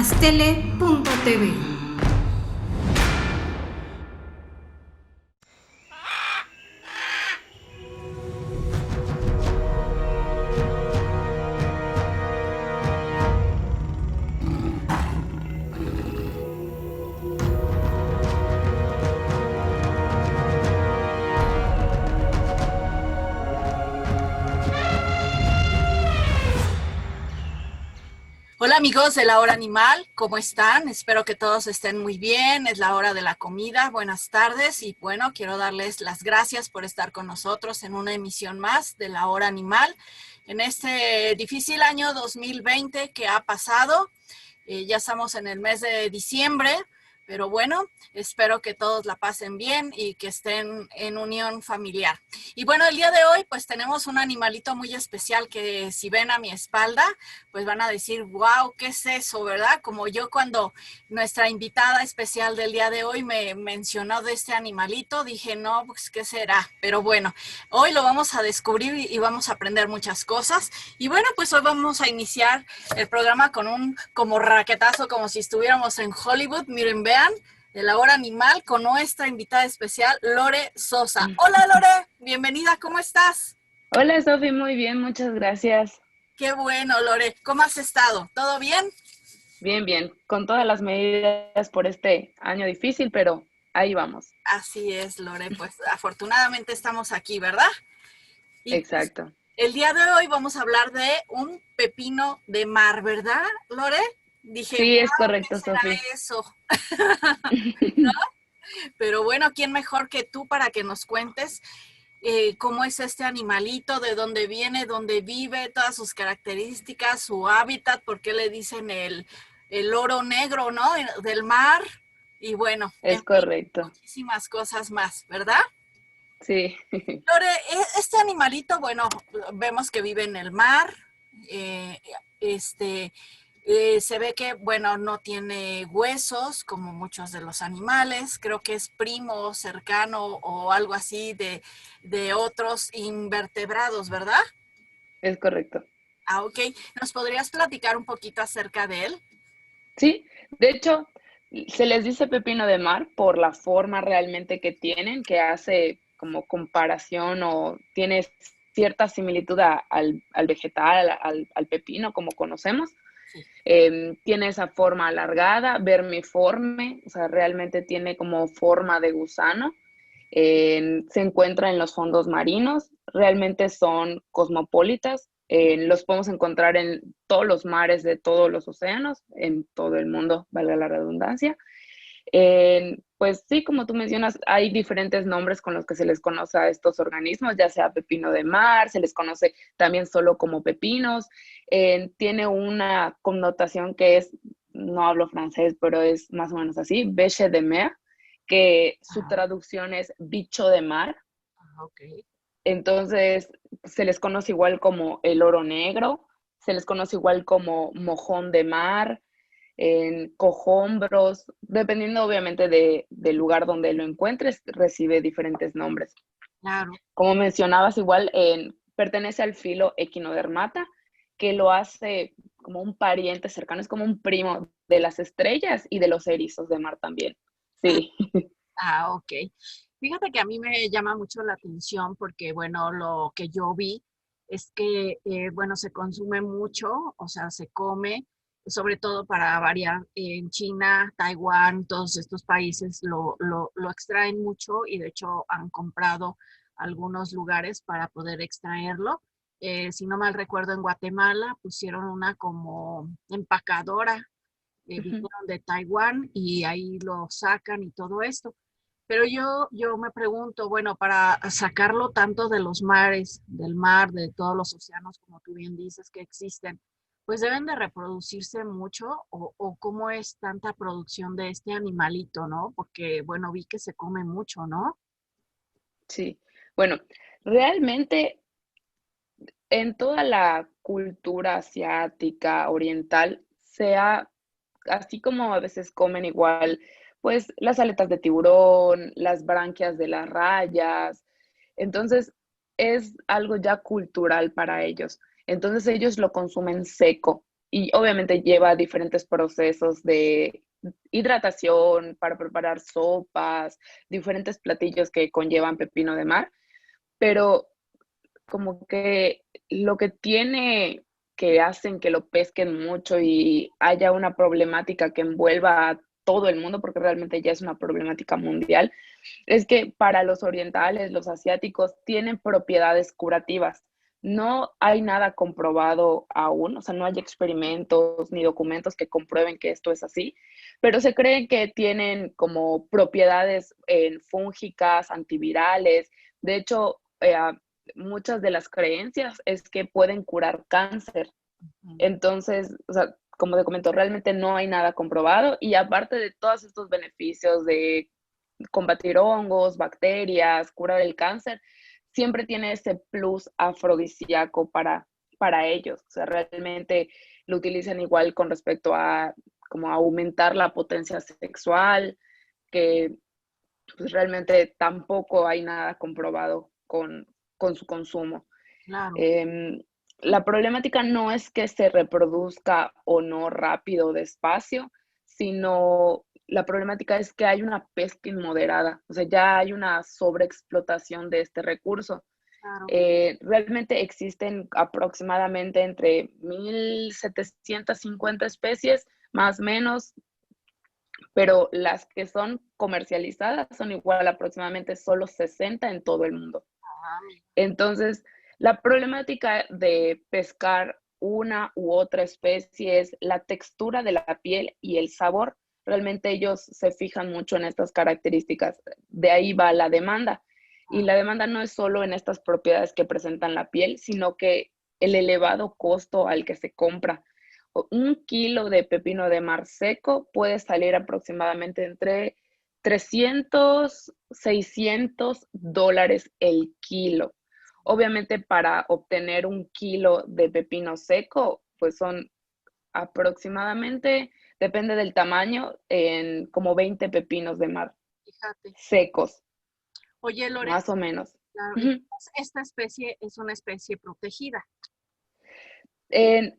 Mastele.tv. Hola amigos de La Hora Animal, ¿cómo están? Espero que todos estén muy bien, es la hora de la comida, buenas tardes y bueno, quiero darles las gracias por estar con nosotros en una emisión más de La Hora Animal en este difícil año 2020 que ha pasado. Ya estamos en el mes de diciembre, pero bueno, espero que todos la pasen bien y que estén en unión familiar. Y bueno, el día de hoy pues tenemos un animalito muy especial que si ven a mi espalda, pues van a decir, wow, ¿qué es eso, verdad? Como yo cuando nuestra invitada especial del día de hoy me mencionó de este animalito, dije, no, pues ¿qué será? Pero bueno, hoy lo vamos a descubrir y vamos a aprender muchas cosas. Y bueno, pues hoy vamos a iniciar el programa con un como raquetazo, como si estuviéramos en Hollywood. Miren, vean, de La Hora Animal con nuestra invitada especial, Lore Sosa. Hola Lore, bienvenida, ¿cómo estás? Hola Sofi, muy bien, muchas gracias. Qué bueno, Lore, ¿cómo has estado? ¿Todo bien? Bien, bien, con todas las medidas por este año difícil, pero ahí vamos. Así es, Lore, pues afortunadamente estamos aquí, ¿verdad? Y pues Exacto. el día de hoy vamos a hablar de un pepino de mar, ¿verdad, Lore? Dije, wow, Sí, es ¿qué correcto, será Sofi. eso? Pero bueno, ¿quién mejor que tú para que nos cuentes cómo es este animalito, de dónde viene, dónde vive, todas sus características, su hábitat, por qué le dicen el oro negro, ¿no? Del mar. Y bueno, en Es fin, correcto. muchísimas cosas más, ¿verdad? Sí, Lore, este animalito, bueno, vemos que vive en el mar, eh, este, se ve que, bueno, no tiene huesos como muchos de los animales, creo que es primo cercano o algo así de otros invertebrados, ¿verdad? es correcto. Ah, ok. ¿Nos podrías platicar un poquito acerca de él? Sí, de hecho, se les dice pepino de mar por la forma realmente que tienen, que hace como comparación o tiene cierta similitud al vegetal, al pepino, como conocemos. Sí. Tiene esa forma alargada, vermiforme, o sea, realmente tiene como forma de gusano. Se encuentra en los fondos marinos, realmente son cosmopolitas, los podemos encontrar en todos los mares de todos los océanos, en todo el mundo, valga la redundancia. Pues sí, como tú mencionas, hay diferentes nombres con los que se les conoce a estos organismos, ya sea pepino de mar, se les conoce también solo como pepinos. Tiene una connotación que es, no hablo francés, pero es más o menos así, bêche de mer, que su Ah, traducción es bicho de mar. ok. Entonces, se les conoce igual como el oro negro, se les conoce igual como mojón de mar, en cojombros, dependiendo obviamente del lugar donde lo encuentres, recibe diferentes nombres. Claro. Como mencionabas, igual pertenece al filo Equinodermata, que lo hace como un pariente cercano, es como un primo de las estrellas y de los erizos de mar también. Ah, Sí, ok. Fíjate que a mí me llama mucho la atención porque, bueno, lo que yo vi es que, bueno, se consume mucho, o sea, se come, sobre todo para variar, en China, Taiwán, todos estos países lo extraen mucho y de hecho han comprado algunos lugares para poder extraerlo. Si no mal recuerdo, en Guatemala pusieron una como empacadora, vinieron de Taiwán y ahí lo sacan y todo esto. Pero yo me pregunto, bueno, para sacarlo tanto de los mares, del mar, de todos los océanos, como tú bien dices que existen, pues deben de reproducirse mucho o cómo es tanta producción de este animalito, ¿no? Porque, bueno, vi que se come mucho, ¿no? sí. Bueno, realmente en toda la cultura asiática, oriental, así como a veces comen igual, pues las aletas de tiburón, las branquias de las rayas, entonces es algo ya cultural para ellos. Entonces ellos lo consumen seco. y obviamente lleva diferentes procesos de hidratación para preparar sopas, diferentes platillos que conllevan pepino de mar, pero como que lo que tiene que hacen que lo pesquen mucho y haya una problemática que envuelva a todo el mundo, porque realmente ya es una problemática mundial, es que para los orientales, los asiáticos, tienen propiedades curativas. No hay nada comprobado aún, o sea, no hay experimentos ni documentos que comprueben que esto es así, pero se cree que tienen como propiedades fúngicas, antivirales. De hecho, muchas de las creencias es que pueden curar cáncer. Entonces, o sea, como te comento, realmente no hay nada comprobado y aparte de todos estos beneficios de combatir hongos, bacterias, curar el cáncer, siempre tiene ese plus afrodisíaco para ellos. O sea, realmente lo utilizan igual con respecto a como aumentar la potencia sexual, que pues realmente tampoco hay nada comprobado con su consumo. Claro. Eh, la problemática no es que se reproduzca o no rápido o despacio, sino la problemática es que hay una pesca inmoderada, o sea, ya hay una sobreexplotación de este recurso. Claro. Realmente existen aproximadamente entre 1.750 especies, más o menos, pero las que son comercializadas son igual aproximadamente solo 60 en todo el mundo. Entonces, la problemática de pescar una u otra especie es la textura de la piel y el sabor. Realmente ellos se fijan mucho en estas características. De ahí va la demanda. Y la demanda no es solo en estas propiedades que presentan la piel, sino que el elevado costo al que se compra. Un kilo de pepino de mar seco puede salir aproximadamente entre 300, $600 el kilo. Obviamente para obtener un kilo de pepino seco, pues son aproximadamente, depende del tamaño, en como 20 pepinos de mar Fíjate. secos, Oye, Lore, más o menos. claro, Ujú. entonces esta especie es una especie protegida.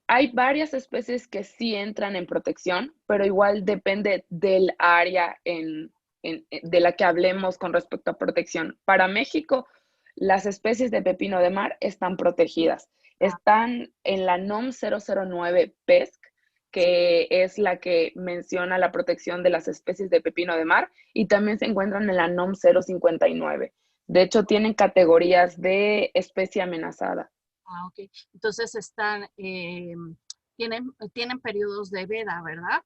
Hay varias especies que sí entran en protección, pero igual depende del área de la que hablemos con respecto a protección. Para México, las especies de pepino de mar están protegidas. Ah, Están en la NOM 009 PESC, que es la que menciona la protección de las especies de pepino de mar, y también se encuentran en la NOM 059. De hecho, tienen categorías de especie amenazada. ok. Entonces están, tienen periodos de veda, ¿verdad?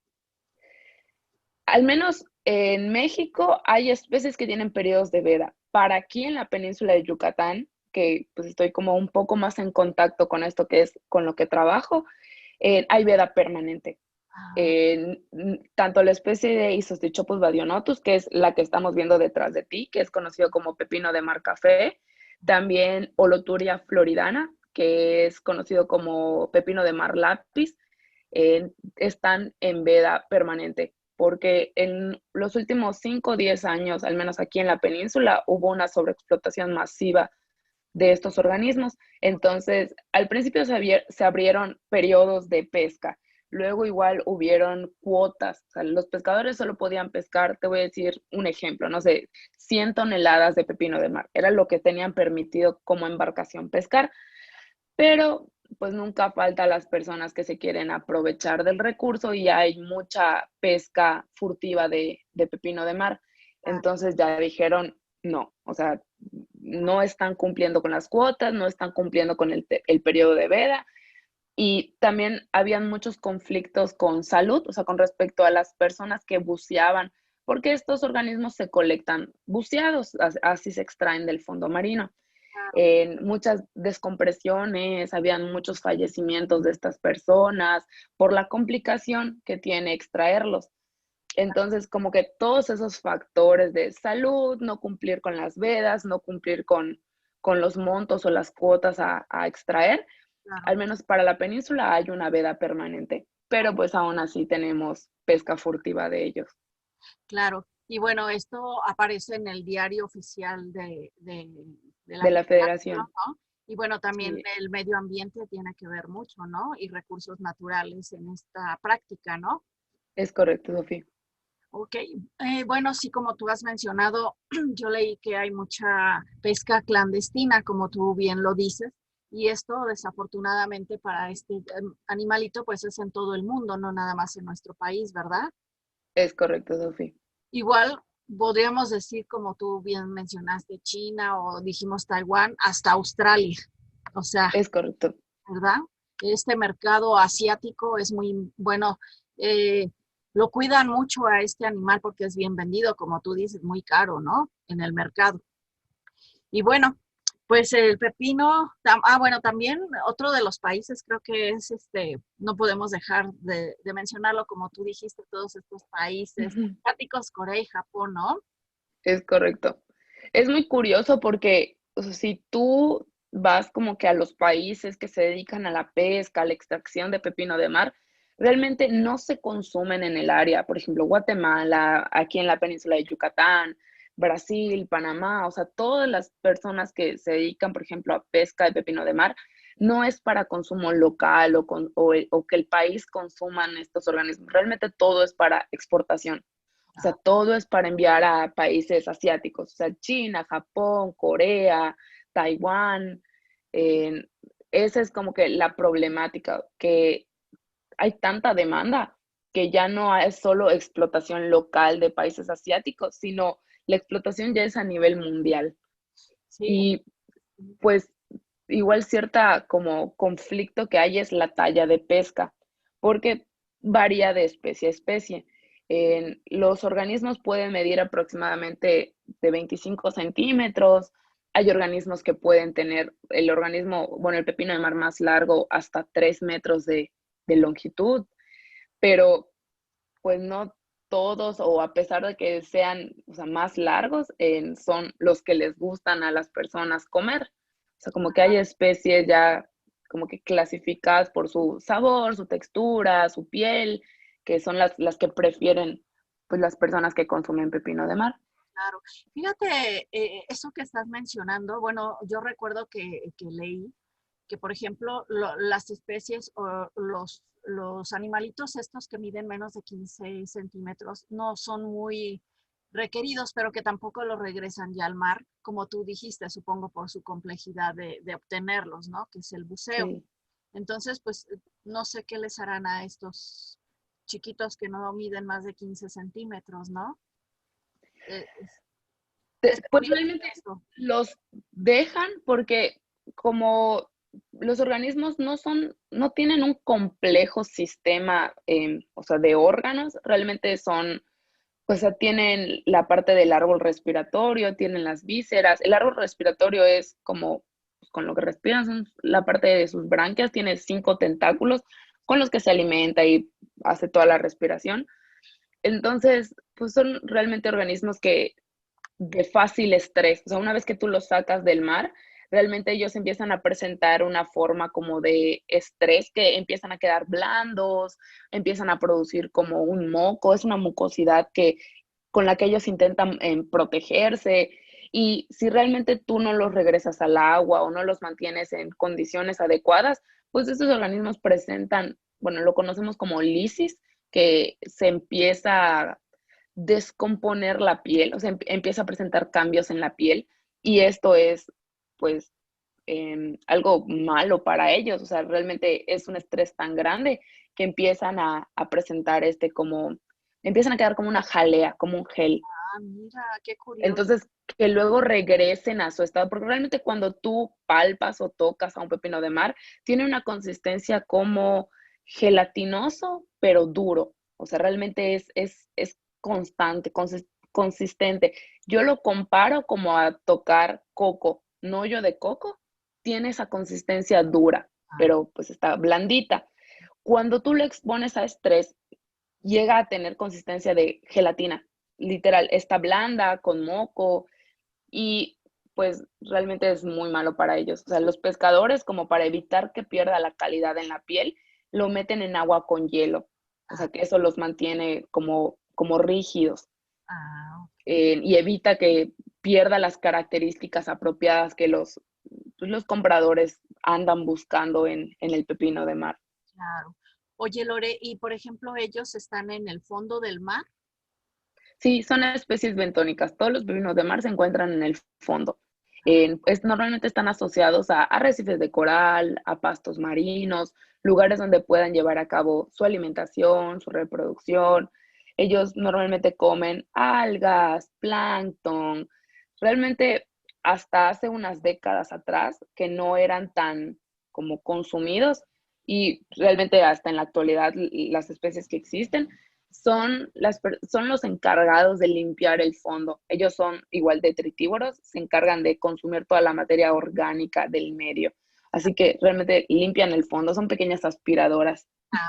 Al menos en México hay especies que tienen periodos de veda. Para aquí en la península de Yucatán, que pues estoy como un poco más en contacto con esto que es con lo que trabajo, hay veda permanente. Ah, Tanto la especie de Isostichopus badionotus, que es la que estamos viendo detrás de ti, que es conocido como pepino de mar café, también Oloturia floridana, que es conocido como pepino de mar lápiz, están en veda permanente, porque en los últimos 5 o 10 años, al menos aquí en la península, hubo una sobreexplotación masiva de estos organismos. Entonces, al principio se abrieron periodos de pesca, luego igual hubieron cuotas, o sea, los pescadores solo podían pescar, te voy a decir un ejemplo, no sé, 100 toneladas de pepino de mar, era lo que tenían permitido como embarcación pescar, pero pues nunca falta las personas que se quieren aprovechar del recurso y hay mucha pesca furtiva de pepino de mar. ah, Entonces ya dijeron, no, o sea, no están cumpliendo con las cuotas, no están cumpliendo con el periodo de veda y también habían muchos conflictos con salud, o sea, con respecto a las personas que buceaban, porque estos organismos se colectan buceados, así se extraen del fondo marino. claro. En muchas descompresiones, habían muchos fallecimientos de estas personas por la complicación que tiene extraerlos. Entonces, como que todos esos factores de salud, no cumplir con las vedas, no cumplir con los montos o las cuotas a extraer, Claro, al menos para la península hay una veda permanente, pero pues aún así tenemos pesca furtiva de ellos, claro. Y bueno, esto aparece en el diario oficial de la de la federación, federación. ¿no? Y bueno, también Sí, el medio ambiente tiene que ver mucho, ¿no? Y recursos naturales en esta práctica, ¿no? es correcto, Sofía. Ok, bueno, sí, como tú has mencionado, yo leí que hay mucha pesca clandestina, como tú bien lo dices, y esto desafortunadamente para este animalito, pues es en todo el mundo, no nada más en nuestro país, ¿verdad? Es correcto, Sofía. Igual podríamos decir, como tú bien mencionaste, China o dijimos Taiwán, hasta Australia, o sea, Es correcto. ¿verdad? Este mercado asiático es muy bueno. eh, lo cuidan mucho a este animal porque es bien vendido, como tú dices, muy caro, ¿no? En el mercado. Y bueno, pues el pepino, bueno, también otro de los países creo que es no podemos dejar de mencionarlo, como tú dijiste, todos estos países Ujú. asiáticos, Corea y Japón, ¿no? Es correcto. Es muy curioso porque, o sea, si tú vas como que a los países que se dedican a la pesca, a la extracción de pepino de mar, realmente no se consumen en el área. Por ejemplo, Guatemala, aquí en la península de Yucatán, Brasil, Panamá, o sea, todas las personas que se dedican, por ejemplo, a pesca de pepino de mar, no es para consumo local o que el país consuman estos organismos. Realmente todo es para exportación. O sea, todo es para enviar a países asiáticos, o sea, China, Japón, Corea, Taiwán. eh, Esa es como que la problemática, que hay tanta demanda que ya no es solo explotación local de países asiáticos, sino la explotación ya es a nivel mundial. Sí, Y pues igual cierta como conflicto que hay es la talla de pesca, porque varía de especie a especie. Los organismos pueden medir aproximadamente de 25 centímetros. Hay organismos que pueden tener el organismo, bueno, el pepino de mar más largo hasta 3 metros de longitud, pero pues no todos, o a pesar de que sean, o sea, más largos, son los que les gustan a las personas comer. O sea, como que hay especies ya como que clasificadas por su sabor, su textura, su piel, que son las que prefieren pues las personas que consumen pepino de mar. claro. Fíjate, eso que estás mencionando, bueno, yo recuerdo que leí que, por ejemplo, las especies o los animalitos estos que miden menos de 15 centímetros no son muy requeridos, pero que tampoco los regresan ya al mar, como tú dijiste, supongo por su complejidad de obtenerlos, ¿no? Que es el buceo. Sí. Entonces, pues no sé qué les harán a estos chiquitos que no miden más de 15 centímetros, ¿no? Es Pues curioso realmente esto. los dejan porque como los organismos no tienen un complejo sistema, o sea, de órganos, realmente son, o sea, tienen la parte del árbol respiratorio, tienen las vísceras. El árbol respiratorio es como pues, con lo que respiran, son la parte de sus branquias, tiene 5 tentáculos con los que se alimenta y hace toda la respiración. Entonces, pues son realmente organismos que de fácil estrés. O sea, una vez que tú los sacas del mar, realmente ellos empiezan a presentar una forma como de estrés que empiezan a quedar blandos, empiezan a producir como un moco, es una mucosidad con la que ellos intentan protegerse. Y si realmente tú no los regresas al agua o no los mantienes en condiciones adecuadas, pues estos organismos presentan, bueno, lo conocemos como lisis, que se empieza descomponer la piel, o sea, empieza a presentar cambios en la piel y esto es, pues, algo malo para ellos, o sea, realmente es un estrés tan grande que empiezan a presentar empiezan a quedar como una jalea, como un gel. Ah, mira, qué curioso. Entonces, que luego regresen a su estado, porque realmente cuando tú palpas o tocas a un pepino de mar, tiene una consistencia como gelatinoso, pero duro. O sea, realmente es constante, consistente. Yo lo comparo como a tocar coco, no hoyo de coco, tiene esa consistencia dura, Ah, pero pues está blandita. Cuando tú lo expones a estrés, llega a tener consistencia de gelatina. Literal, está blanda, con moco y pues realmente es muy malo para ellos. O sea, los pescadores, como para evitar que pierda la calidad en la piel, lo meten en agua con hielo. O ah, sea, que eso los mantiene como rígidos ah, y evita que pierda las características apropiadas que los compradores andan buscando en el pepino de mar. Claro. Oye, Lore, y por ejemplo, ellos están en el fondo del mar. Sí, son especies bentónicas. Todos los pepinos de mar se encuentran en el fondo. Normalmente están asociados a arrecifes de coral, a pastos marinos, lugares donde puedan llevar a cabo su alimentación, su reproducción. Ellos normalmente comen algas, plancton. Realmente hasta hace unas décadas atrás que no eran tan como consumidos y realmente hasta en la actualidad las especies que existen son los encargados de limpiar el fondo. Ellos son igual detritívoros, se encargan de consumir toda la materia orgánica del medio. Así que realmente limpian el fondo, son pequeñas aspiradoras. Ah,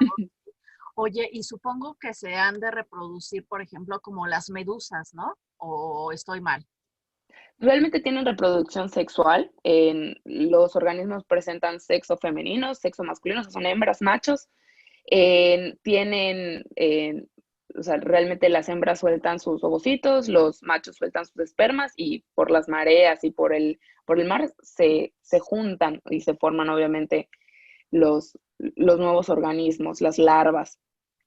oye, y supongo que se han de reproducir, por ejemplo, como las medusas, ¿no? ¿O estoy mal? Realmente tienen reproducción sexual. Los organismos presentan sexo femenino, sexo masculino, son hembras, machos. Tienen, o sea, realmente las hembras sueltan sus ovocitos, los machos sueltan sus espermas y por las mareas y por el mar se juntan y se forman obviamente los nuevos organismos, las larvas.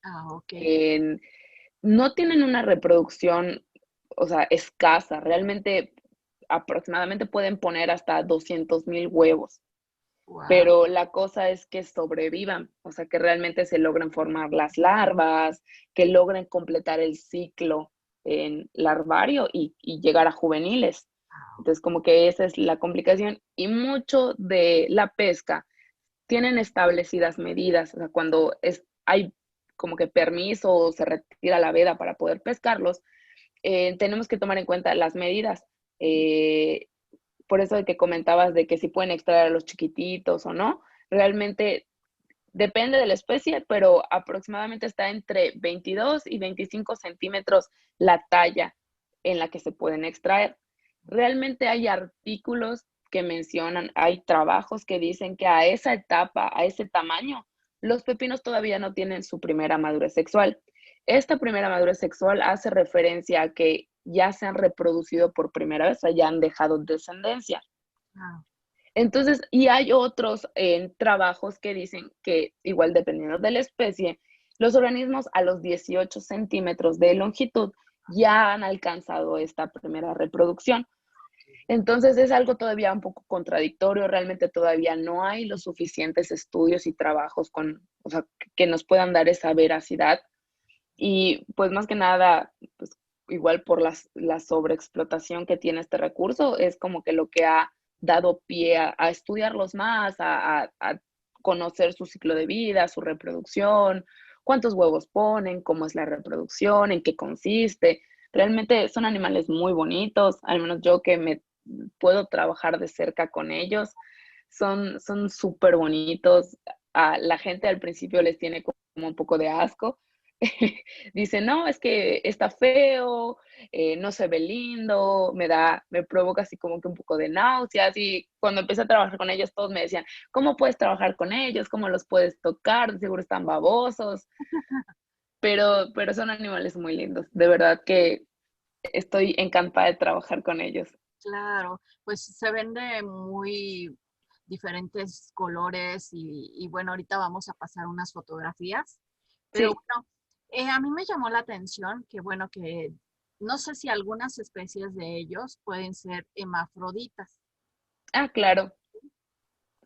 Ah, ok. En- no tienen una reproducción, o sea, escasa, realmente aproximadamente pueden poner hasta 200,000 huevos, Wow. pero la cosa es que sobrevivan, o sea, que realmente se logren formar las larvas, que logren completar el ciclo en larvario y llegar a juveniles. Entonces, como que esa es la complicación y mucho de la pesca tienen establecidas medidas, o sea, cuando hay como que permiso o se retira la veda para poder pescarlos, tenemos que tomar en cuenta las medidas. Eh, por eso de que comentabas de que si pueden extraer a los chiquititos o no, realmente depende de la especie, pero aproximadamente está entre 22 y 25 centímetros la talla en la que se pueden extraer. Realmente hay artículos que mencionan, hay trabajos que dicen que a esa etapa, a ese tamaño, los pepinos todavía no tienen su primera madurez sexual. Esta primera madurez sexual hace referencia a que ya se han reproducido por primera vez, o sea, ya han dejado descendencia. Ah, Entonces, y hay otros trabajos que dicen que, igual dependiendo de la especie, los organismos a los 18 centímetros de longitud ya han alcanzado esta primera reproducción. Entonces es algo todavía un poco contradictorio, realmente todavía no hay los suficientes estudios y trabajos o sea, que nos puedan dar esa veracidad. Y pues más que nada, pues igual por la sobreexplotación que tiene este recurso, es como que lo que ha dado pie a estudiarlos más, a conocer su ciclo de vida, su reproducción, cuántos huevos ponen, cómo es la reproducción, en qué consiste. Realmente son animales muy bonitos, al menos yo que me puedo trabajar de cerca con ellos, son súper bonitos. A la gente al principio les tiene como un poco de asco, dice, no, es que está feo, no se ve lindo, me provoca así como que un poco de náuseas. Y cuando empecé a trabajar con ellos, todos me decían, ¿cómo puedes trabajar con ellos? ¿Cómo los puedes tocar? De seguro están babosos, pero son animales muy lindos. De verdad que estoy encantada de trabajar con ellos. claro, pues se ven de muy diferentes colores y bueno, ahorita vamos a pasar unas fotografías, pero Sí, bueno, a mí me llamó la atención que bueno, que no sé si algunas especies de ellos pueden ser hermafroditas. claro,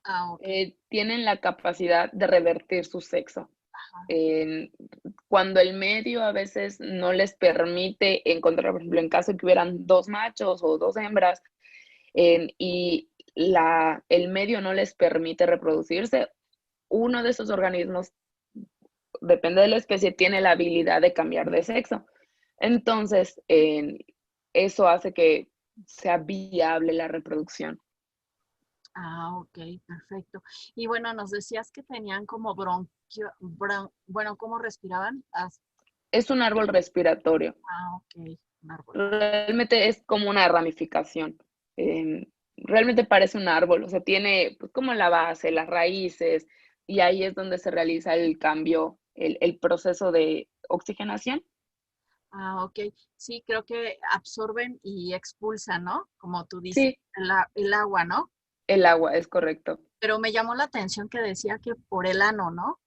Ah, ok. tienen la capacidad de revertir su sexo. Ajá. En- Cuando el medio a veces no les permite encontrar, por ejemplo, en caso de que hubieran dos machos o dos hembras, y el medio no les permite reproducirse, uno de esos organismos, depende de la especie, tiene la habilidad de cambiar de sexo. Entonces, eso hace que sea viable la reproducción. Ah, ok, perfecto. Y bueno, nos decías que tenían como bueno, ¿cómo respiraban? Es un árbol respiratorio. Ok, un árbol. Realmente es como una ramificación. Realmente parece un árbol, o sea, tiene pues, como la base, las raíces, y ahí es donde se realiza el cambio, el proceso de oxigenación. Ah, ok. Sí, creo que absorben y expulsan, ¿no? Como tú dices, Sí, el agua, ¿no? El agua, es correcto. Pero me llamó la atención que decía que por el ano, ¿no?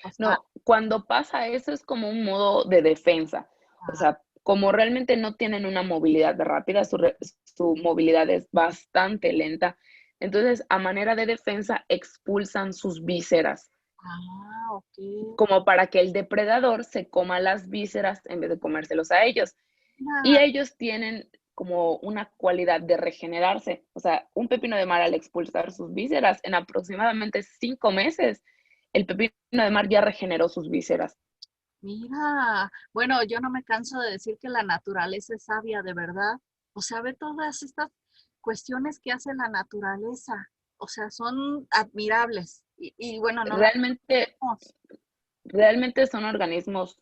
O sea, No, cuando pasa eso es como un modo de defensa. O ah, sea, como realmente no tienen una movilidad rápida, su movilidad es bastante lenta. Entonces, a manera de defensa, expulsan sus vísceras, ok. como para que el depredador se coma las vísceras en vez de comérselos a ellos. Y Mira, ellos tienen como una cualidad de regenerarse. O sea, un pepino de mar al expulsar sus vísceras, en aproximadamente 5 meses, el pepino de mar ya regeneró sus vísceras. mira. Bueno, yo no me canso de decir que la naturaleza es sabia, de verdad. O sea, ve todas estas cuestiones que hace la naturaleza. O sea, son admirables. Y bueno, no las Realmente, vemos. realmente son organismos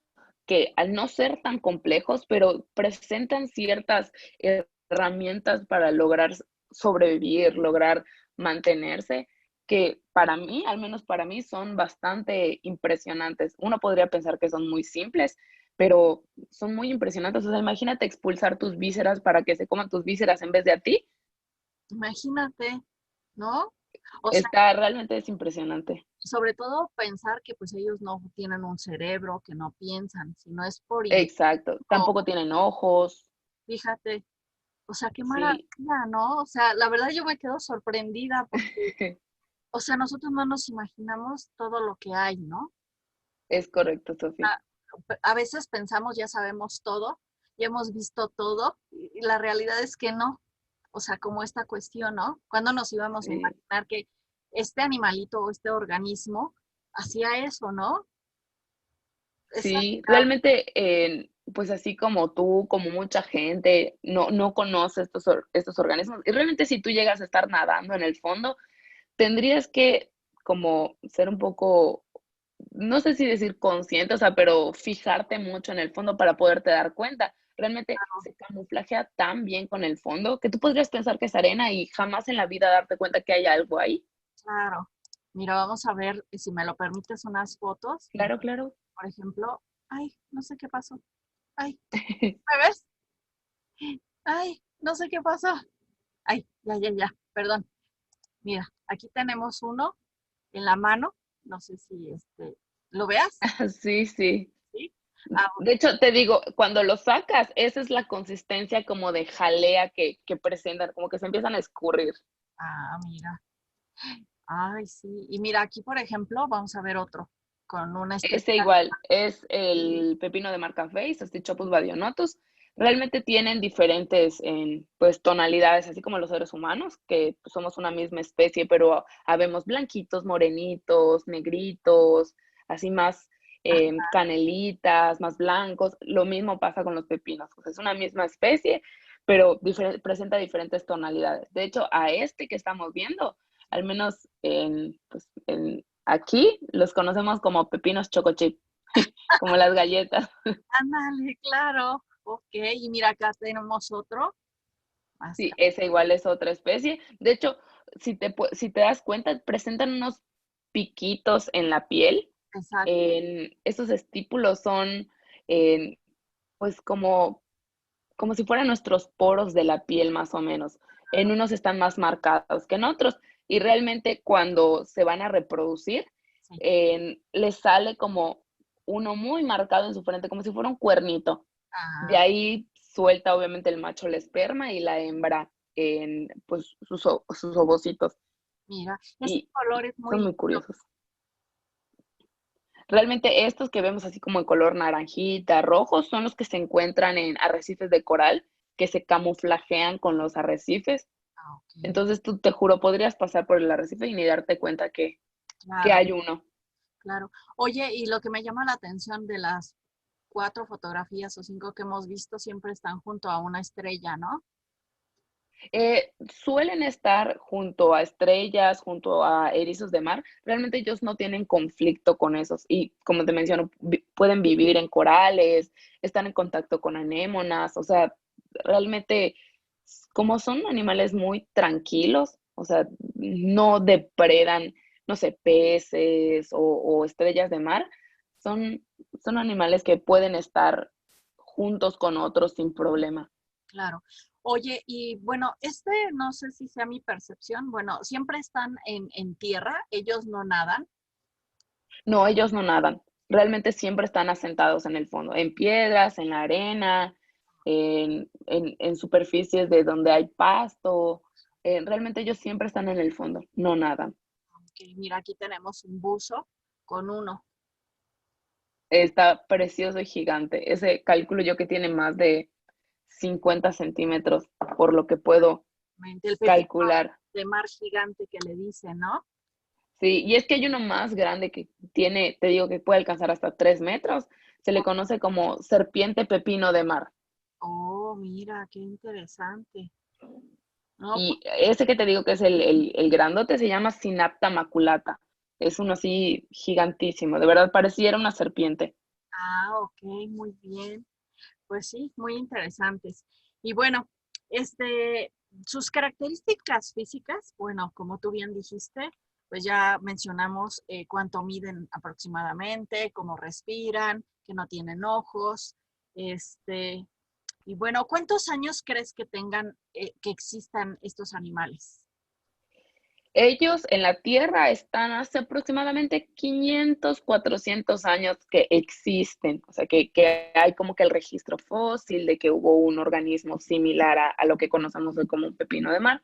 que al no ser tan complejos, pero presentan ciertas herramientas para lograr sobrevivir, lograr mantenerse, que para mí, al menos para mí, son bastante impresionantes. Uno podría pensar que son muy simples, pero son muy impresionantes. O sea, imagínate expulsar tus vísceras para que se coman tus vísceras en vez de a ti. Imagínate, ¿no? O sea, Está realmente es impresionante. sobre todo pensar que pues ellos no tienen un cerebro, que no piensan, sino es por instinto. Exacto. Tampoco tienen ojos. Fíjate, o sea, qué Sí. maravilla, ¿no? O sea, la verdad yo me quedo sorprendida porque, o sea, nosotros no nos imaginamos todo lo que hay, ¿no? Es correcto, Sofía. A veces pensamos ya sabemos todo, ya hemos visto todo, y la realidad es que no. O sea, como esta cuestión, ¿no? ¿Cuándo nos íbamos a Sí, imaginar que este animalito o este organismo hacía eso, ¿no? Es sí, admirable. realmente, pues así como tú, como mucha gente, no conoce estos organismos. Y realmente si tú llegas a estar nadando en el fondo, tendrías que como ser un poco, no sé si decir consciente, o sea, pero fijarte mucho en el fondo para poderte dar cuenta. Realmente se camuflajea tan bien con el fondo que tú podrías pensar que es arena y jamás en la vida darte cuenta que hay algo ahí. Claro. Mira, vamos a ver, si me lo permites, unas fotos. Y, Claro, claro. por ejemplo, ay, no sé qué pasó. Ay, ¿me ves? Ay, no sé qué pasó. Ay, ya, perdón. Mira, aquí tenemos uno en la mano. No sé si lo veas, Sí, sí. ¿sí? Ah, De hecho, te digo, cuando lo sacas, esa es la consistencia como de jalea que presentan, como que se empiezan a escurrir. mira. Ay, sí. Y mira, aquí, por ejemplo, vamos a ver otro con una Ese especie. igual es el pepino de marca Face, Astichopus badionotus. Realmente tienen diferentes pues, tonalidades, así como los seres humanos, que pues, somos una misma especie, pero habemos blanquitos, morenitos, negritos, así más canelitas, más blancos. Lo mismo pasa con los pepinos. Pues, es una misma especie, pero presenta diferentes tonalidades. De hecho, a este que estamos viendo, al menos pues, aquí los conocemos como pepinos choco chip, como las galletas. Ándale, claro. Ok, y mira, acá tenemos otro. Más Sí, esa igual es otra especie. De hecho, si te das cuenta, presentan unos piquitos en la piel. exacto. Estos estípulos son, en, pues, como si fueran nuestros poros de la piel, más o menos. En unos están más marcados que en otros. Y realmente cuando se van a reproducir, Sí. les sale como uno muy marcado en su frente, como si fuera un cuernito. De Ah, ahí suelta obviamente el macho el esperma y la hembra pues sus ovocitos. mira, ese Y color es muy son muy lindo. curiosos. Realmente estos que vemos así como en color naranjita, rojos, son los que se encuentran en arrecifes de coral, que se camuflajean con los arrecifes. Ok, Entonces tú te juro, podrías pasar por el arrecife y ni darte cuenta que claro, hay uno. claro. Oye, y lo que me llama la atención de las 4 fotografías o 5 que hemos visto siempre están junto a una estrella, ¿no? Suelen estar junto a estrellas, junto a erizos de mar. Realmente ellos no tienen conflicto con esos y como te menciono, pueden vivir en corales, están en contacto con anémonas, o sea, realmente como son animales muy tranquilos, o sea, no depredan, no sé, peces o estrellas de mar, son, son animales que pueden estar juntos con otros sin problema. claro. Oye, y bueno, no sé si sea mi percepción, bueno, siempre están en tierra, ellos no nadan. No, ellos no nadan. Realmente siempre están asentados en el fondo, en piedras, en la arena, en superficies de donde hay pasto. Realmente ellos siempre están en el fondo, no nadan. Que mira, aquí tenemos un buzo con uno. Está precioso y gigante. Ese cálculo yo que tiene más de 50 centímetros, por lo que puedo El pepino calcular. de mar gigante que le dicen, ¿no? Sí, y es que hay uno más grande que tiene, te digo que puede alcanzar hasta 3 metros. Se le conoce como serpiente pepino de mar. Oh, mira, qué interesante. No, pues, Y ese que te digo que es el grandote se llama Synapta maculata. Es uno así gigantísimo. De verdad pareciera una serpiente. ok, muy bien. Pues sí, muy interesantes. Y bueno, este, sus características físicas, bueno, como tú bien dijiste, pues ya mencionamos cuánto miden aproximadamente, cómo respiran, que no tienen ojos, este, y bueno, ¿cuántos años crees que tengan, que existan estos animales? Ellos en la Tierra están hace aproximadamente 500, 400 años que existen, o sea, que hay como que el registro fósil de que hubo un organismo similar a lo que conocemos hoy como un pepino de mar.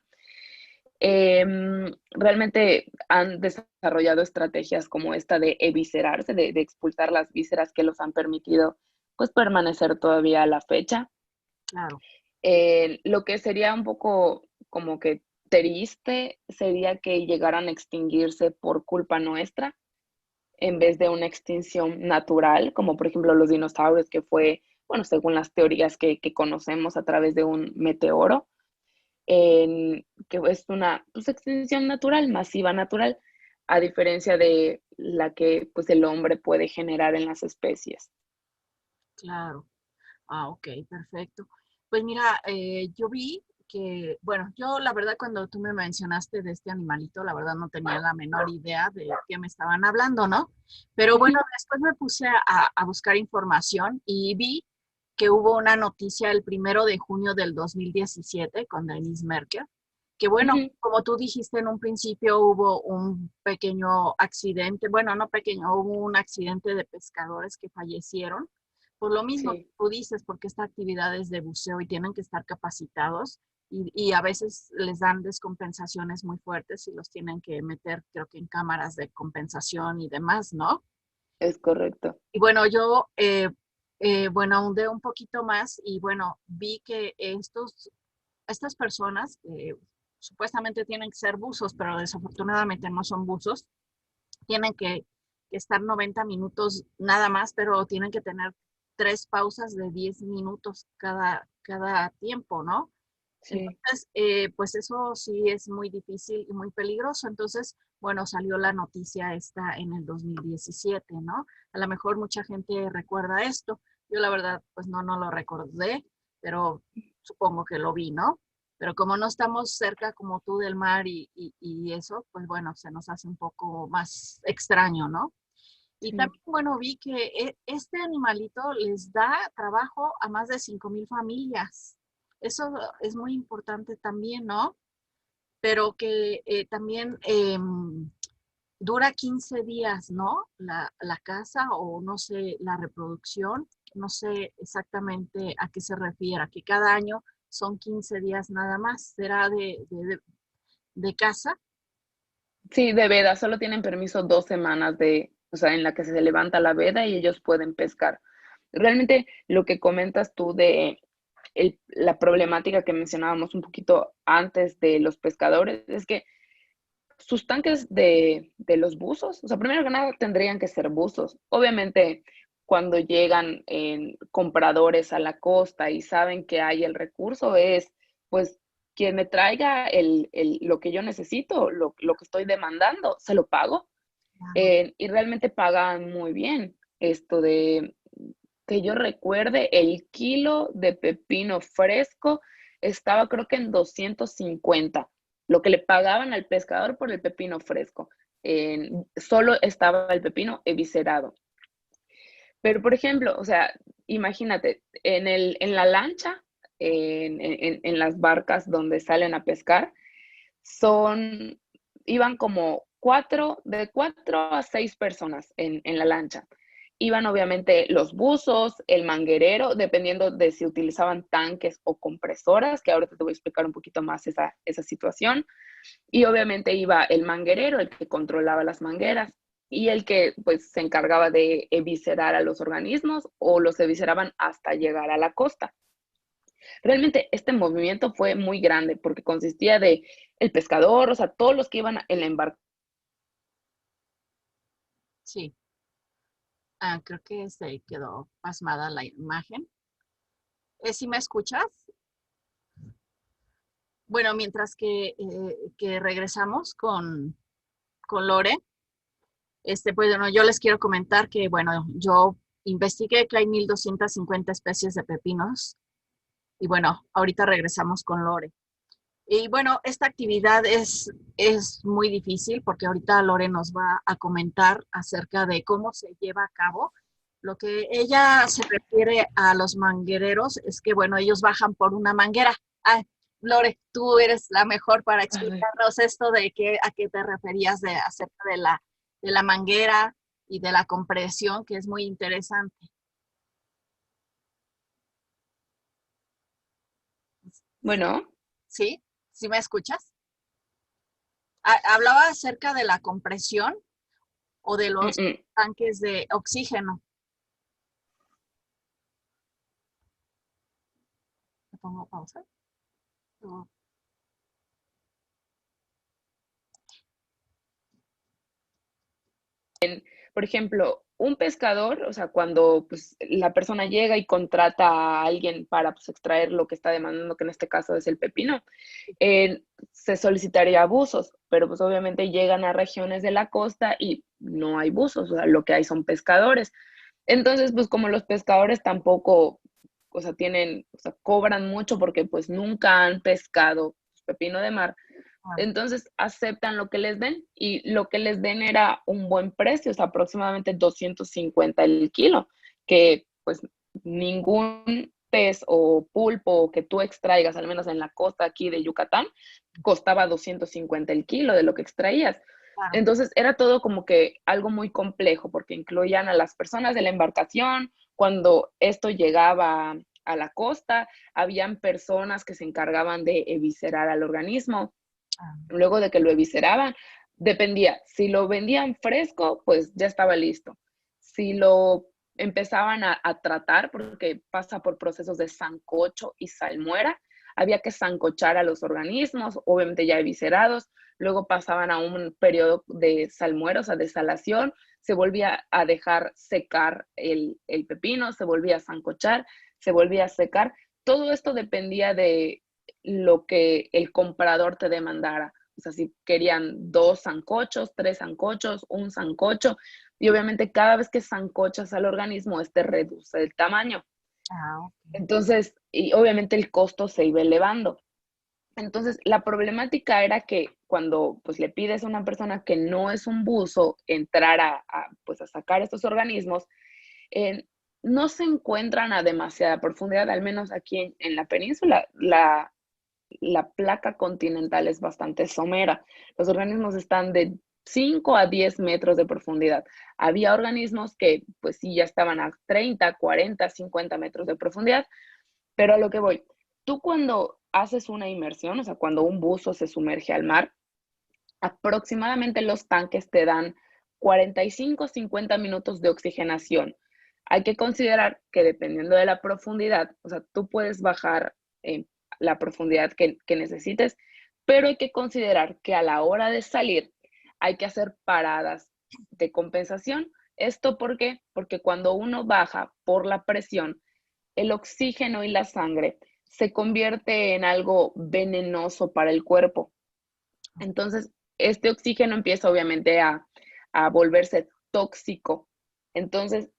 Realmente han desarrollado estrategias como esta de eviscerarse, de expulsar las vísceras que los han permitido pues permanecer todavía a la fecha. Claro, Lo que sería un poco como que triste sería que llegaran a extinguirse por culpa nuestra en vez de una extinción natural, como por ejemplo los dinosaurios, que fue, bueno, según las teorías que conocemos a través de un meteoro, que es una pues, extinción natural, masiva natural, a diferencia de la que pues el hombre puede generar en las especies. claro. Ok, perfecto. Pues mira, yo vi que, bueno, yo la verdad cuando tú me mencionaste de este animalito, la verdad no tenía la menor idea de qué me estaban hablando, ¿no? Pero bueno, Ujú, después me puse a buscar información y vi que hubo una noticia el 1 de junio del 2017 con Denise Merker, que bueno, ujú, como tú dijiste en un principio, hubo un pequeño accidente, bueno, no pequeño, hubo un accidente de pescadores que fallecieron por lo mismo, sí, tú dices, porque esta actividad es de buceo y tienen que estar capacitados y a veces les dan descompensaciones muy fuertes y los tienen que meter, creo que en cámaras de compensación y demás, ¿no? es correcto. Y bueno, yo, bueno, ahondé un poquito más y bueno, vi que estas personas supuestamente tienen que ser buzos, pero desafortunadamente no son buzos, tienen que estar 90 minutos nada más, pero tienen que tener 3 pausas de 10 minutos cada tiempo, ¿no? Sí. Entonces, pues eso sí es muy difícil y muy peligroso. Entonces, bueno, salió la noticia esta en el 2017, ¿no? A lo mejor mucha gente recuerda esto. Yo la verdad, pues no lo recordé, pero supongo que lo vi, ¿no? Pero como no estamos cerca como tú del mar y eso, pues bueno, se nos hace un poco más extraño, ¿no? Y Sí. también, bueno, vi que este animalito les da trabajo a más de 5,000 familias. Eso es muy importante también, ¿no? Pero que también dura 15 días, ¿no? La caza o no sé, la reproducción. No sé exactamente a qué se refiere, que cada año son 15 días nada más. ¿Será de caza? Sí, de veda, solo tienen permiso 2 semanas o sea, en la que se levanta la veda y ellos pueden pescar. Realmente lo que comentas tú de la problemática que mencionábamos un poquito antes de los pescadores es que sus tanques de los buzos, o sea, primero que nada tendrían que ser buzos. Obviamente, cuando llegan compradores a la costa y saben que hay el recurso, es pues quien me traiga lo que yo necesito, lo que estoy demandando, se lo pago. Claro. Y realmente pagan muy bien. Esto de que yo recuerde, el kilo de pepino fresco estaba creo que en 250, lo que le pagaban al pescador por el pepino fresco. Solo estaba el pepino eviscerado. Pero, por ejemplo, o sea, imagínate, en la lancha en las barcas donde salen a pescar, iban como de 4 a 6 personas en la lancha. Iban obviamente los buzos, el manguerero, dependiendo de si utilizaban tanques o compresoras, que ahora te voy a explicar un poquito más esa situación. Y obviamente iba el manguerero, el que controlaba las mangueras, y el que pues se encargaba de eviscerar a los organismos o los evisceraban hasta llegar a la costa. Realmente este movimiento fue muy grande porque consistía de el pescador, o sea, todos los que iban en la embarcación. Sí, creo que se quedó pasmada la imagen. ¿Sí me escuchas? Bueno, mientras que regresamos con Lore, pues bueno, yo les quiero comentar que, bueno, yo investigué que hay 1,250 especies de pepinos y bueno, ahorita regresamos con Lore. Y bueno, esta actividad es muy difícil porque ahorita Lore nos va a comentar acerca de cómo se lleva a cabo. Lo que ella se refiere a los manguereros es que, bueno, ellos bajan por una manguera. Ay, Lore, tú eres la mejor para explicarnos esto de a qué te referías acerca de la manguera y de la compresión, que es muy interesante. Bueno, ¿Sí? ¿Sí me escuchas? Hablaba acerca de la compresión o de mm, los mm. tanques de oxígeno. ¿Le pongo pausa? No. Por ejemplo, un pescador, o sea, cuando pues, la persona llega y contrata a alguien para pues, extraer lo que está demandando, que en este caso es el pepino, se solicitaría buzos, pero pues obviamente llegan a regiones de la costa y no hay buzos, o sea, lo que hay son pescadores. Entonces, pues como los pescadores tampoco, o sea, cobran mucho porque pues nunca han pescado pepino de mar, Ah, entonces aceptan lo que les den y lo que les den era un buen precio, o sea, aproximadamente 250 el kilo, que pues ningún pez o pulpo que tú extraigas, al menos en la costa aquí de Yucatán, costaba 250 el kilo de lo que extraías. claro. Entonces era todo como que algo muy complejo porque incluían a las personas de la embarcación, cuando esto llegaba a la costa, habían personas que se encargaban de eviscerar al organismo. Ah, Luego de que lo evisceraban, dependía, si lo vendían fresco, pues ya estaba listo. Si lo empezaban a tratar, porque pasa por procesos de sancocho y salmuera, había que sancochar a los organismos, obviamente ya eviscerados, luego pasaban a un periodo de salmuera, o sea, de salación, se volvía a dejar secar el pepino, se volvía a sancochar, se volvía a secar. Todo esto dependía de lo que el comprador te demandara. O sea, si querían 2 sancochos, 3 sancochos, un sancocho, y obviamente cada vez que sancochas al organismo, este reduce el tamaño. ok. Entonces, y obviamente el costo se iba elevando. Entonces, la problemática era que cuando pues le pides a una persona que no es un buzo entrar pues, a sacar estos organismos, eh, no se encuentran a demasiada profundidad, al menos aquí en la península, la placa continental es bastante somera. Los organismos están de 5 a 10 metros de profundidad. Había organismos que pues sí ya estaban a 30, 40, 50 metros de profundidad, pero a lo que voy, tú cuando haces una inmersión, o sea, cuando un buzo se sumerge al mar, aproximadamente los tanques te dan 45, 50 minutos de oxigenación. Hay que considerar que dependiendo de la profundidad, o sea, tú puedes bajar la profundidad que necesites, pero hay que considerar que a la hora de salir hay que hacer paradas de compensación. ¿Esto por qué? Porque cuando uno baja por la presión, el oxígeno y la sangre se convierte en algo venenoso para el cuerpo. Entonces, este oxígeno empieza obviamente a volverse tóxico. Entonces,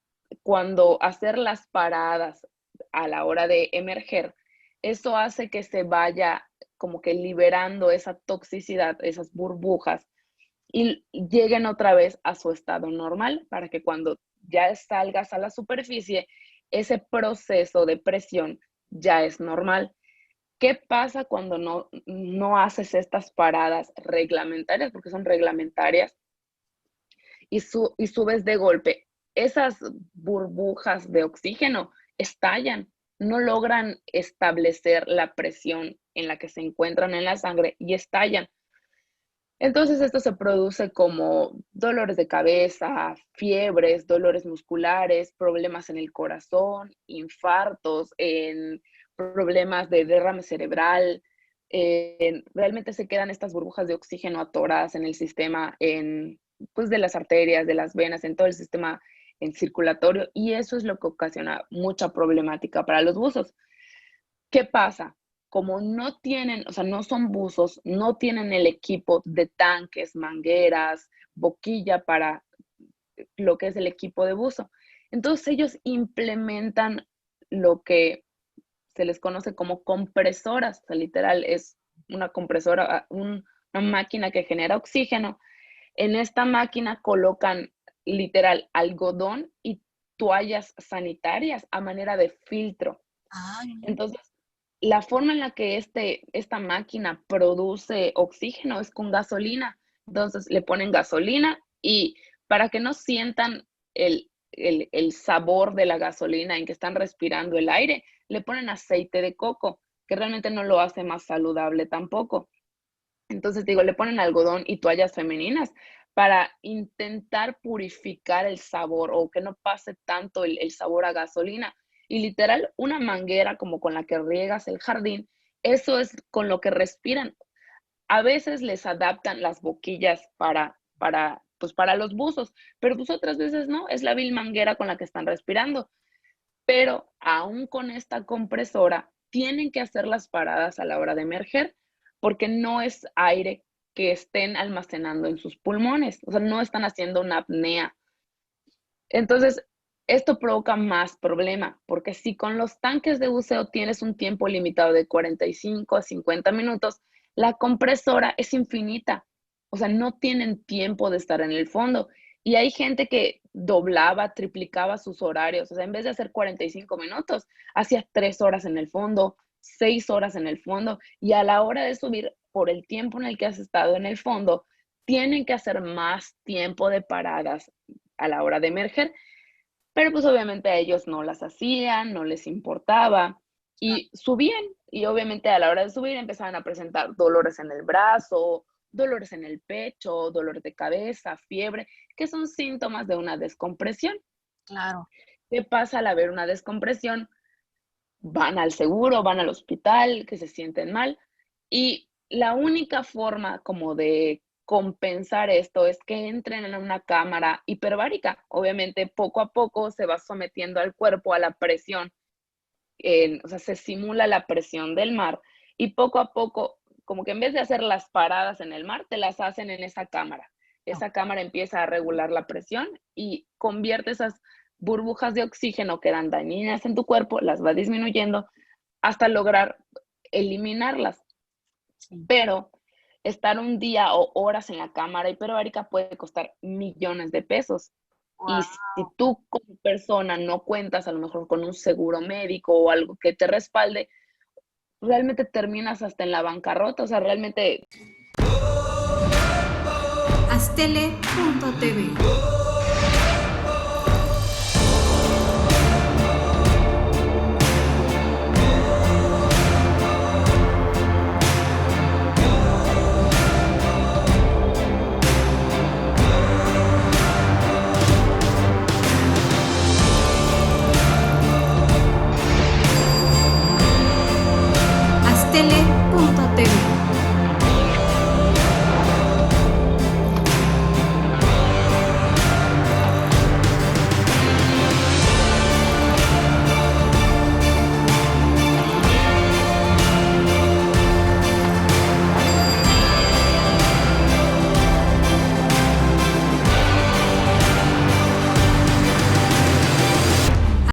cuando hacer las paradas a la hora de emerger, eso hace que se vaya como que liberando esa toxicidad, esas burbujas, y lleguen otra vez a su estado normal para que cuando ya salgas a la superficie, ese proceso de presión ya es normal. ¿Qué pasa cuando no haces estas paradas reglamentarias? Porque son reglamentarias y subes de golpe. Esas burbujas de oxígeno estallan, no logran establecer la presión en la que se encuentran en la sangre y estallan. Entonces esto se produce como dolores de cabeza, fiebres, dolores musculares, problemas en el corazón, infartos, problemas de derrame cerebral. Realmente se quedan estas burbujas de oxígeno atoradas en el sistema, pues de las arterias, de las venas, en todo el sistema circulatorio, y eso es lo que ocasiona mucha problemática para los buzos. ¿Qué pasa? Como no tienen, o sea, no son buzos, no tienen el equipo de tanques, mangueras, boquilla para lo que es el equipo de buzo. Entonces ellos implementan lo que se les conoce como compresoras, o sea, literal es una compresora, una máquina que genera oxígeno. En esta máquina colocan literal algodón y toallas sanitarias a manera de filtro. Ay, Entonces, la forma en la que esta máquina produce oxígeno es con gasolina. Entonces, le ponen gasolina y para que no sientan el sabor de la gasolina en que están respirando el aire, le ponen aceite de coco, que realmente no lo hace más saludable tampoco. Entonces, digo, le ponen algodón y toallas femeninas para intentar purificar el sabor o que no pase tanto el sabor a gasolina. Y literal, una manguera como con la que riegas el jardín, eso es con lo que respiran. A veces les adaptan las boquillas pues para los buzos, pero pues otras veces no, es la vil manguera con la que están respirando. Pero aún con esta compresora, tienen que hacer las paradas a la hora de emerger, porque no es aire que estén almacenando en sus pulmones, o sea, no están haciendo una apnea. Entonces, esto provoca más problema, porque si con los tanques de buceo tienes un tiempo limitado de 45 a 50 minutos, la compresora es infinita, o sea, no tienen tiempo de estar en el fondo. Y hay gente que doblaba, triplicaba sus horarios, o sea, en vez de hacer 45 minutos, hacía 3 horas en el fondo, 6 horas en el fondo, y a la hora de subir, por el tiempo en el que has estado en el fondo, tienen que hacer más tiempo de paradas a la hora de emerger, pero pues obviamente a ellos no las hacían, no les importaba y subían y obviamente a la hora de subir empezaban a presentar dolores en el brazo, dolores en el pecho, dolores de cabeza, fiebre, que son síntomas de una descompresión. claro. ¿Qué pasa al haber una descompresión? Van al seguro, van al hospital, que se sienten mal y la única forma como de compensar esto es que entren en una cámara hiperbárica. Obviamente, poco a poco se va sometiendo al cuerpo a la presión, o sea, se simula la presión del mar y poco a poco, como que en vez de hacer las paradas en el mar, te las hacen en esa cámara. Esa cámara empieza a regular la presión y convierte esas burbujas de oxígeno que eran dañinas en tu cuerpo, las va disminuyendo hasta lograr eliminarlas. Sí. Pero estar un día o horas en la cámara hiperbárica puede costar millones de pesos. Y Guau. si tú como persona no cuentas a lo mejor con un seguro médico o algo que te respalde, realmente terminas hasta en la bancarrota. O sea, realmente Astele.tv. Astele.tv.